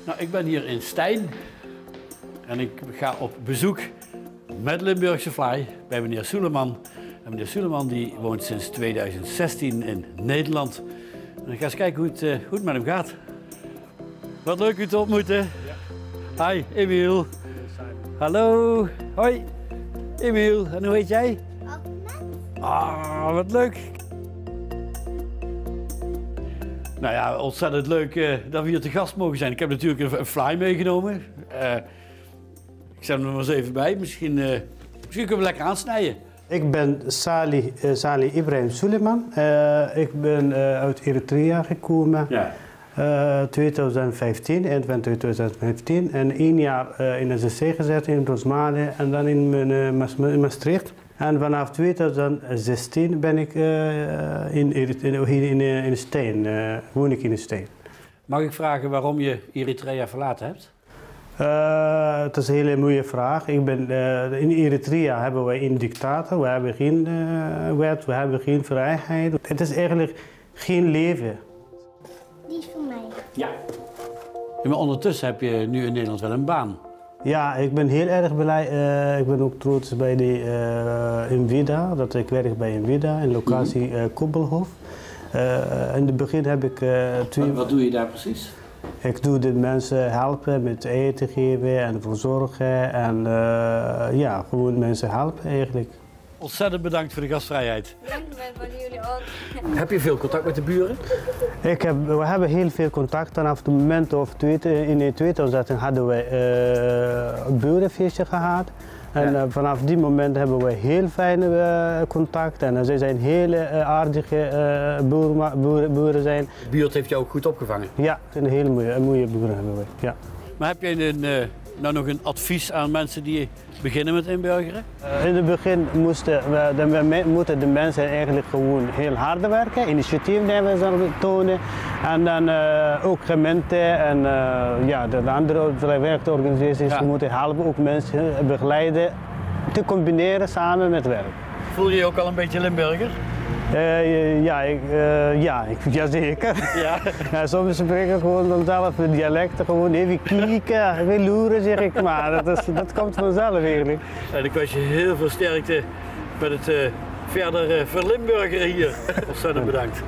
Nou, ik ben hier in Stein en ik ga op bezoek met Limburgse Fly bij meneer Soeleman. En meneer Soeleman die woont sinds 2016 in Nederland. En ik ga eens kijken hoe het met hem gaat. Wat leuk u te ontmoeten. Ja. Hi, Emiel. Hallo. Hoi. Emiel, en hoe heet jij? Ah, wat leuk. Nou ja, ontzettend leuk dat we hier te gast mogen zijn. Ik heb natuurlijk een fly meegenomen. Ik zet hem er maar eens even bij. Misschien kunnen we lekker aansnijden. Ik ben Salih Ibrahim Soeleman. Ik ben uit Eritrea gekomen. Ja. 2015, eind van 2015. En 1 jaar in de SSC gezet in Rosmalen en dan in Maastricht. En vanaf 2016 ben ik in Stein, woon ik in Stein. Mag ik vragen waarom je Eritrea verlaten hebt? Het is een hele mooie vraag. In Eritrea hebben wij een dictator, we hebben geen wet, we hebben geen vrijheid. Het is eigenlijk geen leven. Die is voor mij. Ja. Maar ondertussen heb je nu in Nederland wel een baan. Ja, ik ben heel erg blij. Ik ben ook trots bij Envida, dat ik werk bij Envida in locatie Koppelhof. In het begin heb ik Wat doe je daar precies? Ik doe de mensen helpen met eten geven en voor zorgen en ja, gewoon mensen helpen eigenlijk. Ontzettend bedankt voor de gastvrijheid. Dankjewel voor jullie ook. Heb je veel contact met de buren? We hebben heel veel contact. Vanaf het moment in 2000 hadden we een burenfeestje gehad. En vanaf die moment hebben we heel fijne contact. En zij zijn hele aardige boeren zijn. De buurt heeft jou ook goed opgevangen? Ja, een hele mooie boeren hebben we. Ja. Maar heb jij nou nog een advies aan mensen die beginnen met inburgeren? In het begin moeten de mensen eigenlijk gewoon heel hard werken, initiatief nemen tonen. En dan ook gemeenten en ja, de andere vrijwilligersorganisaties moeten helpen, ook mensen begeleiden te combineren samen met werk. Voel je je ook al een beetje Limburger? Jazeker. Ja. Ja, soms spreek ik gewoon vanzelf de dialecten, gewoon even kijken, even loeren zeg ik maar. Dat komt vanzelf eigenlijk. En ik wens je heel veel sterkte met het verder verlimburgeren hier. Ontzettend bedankt.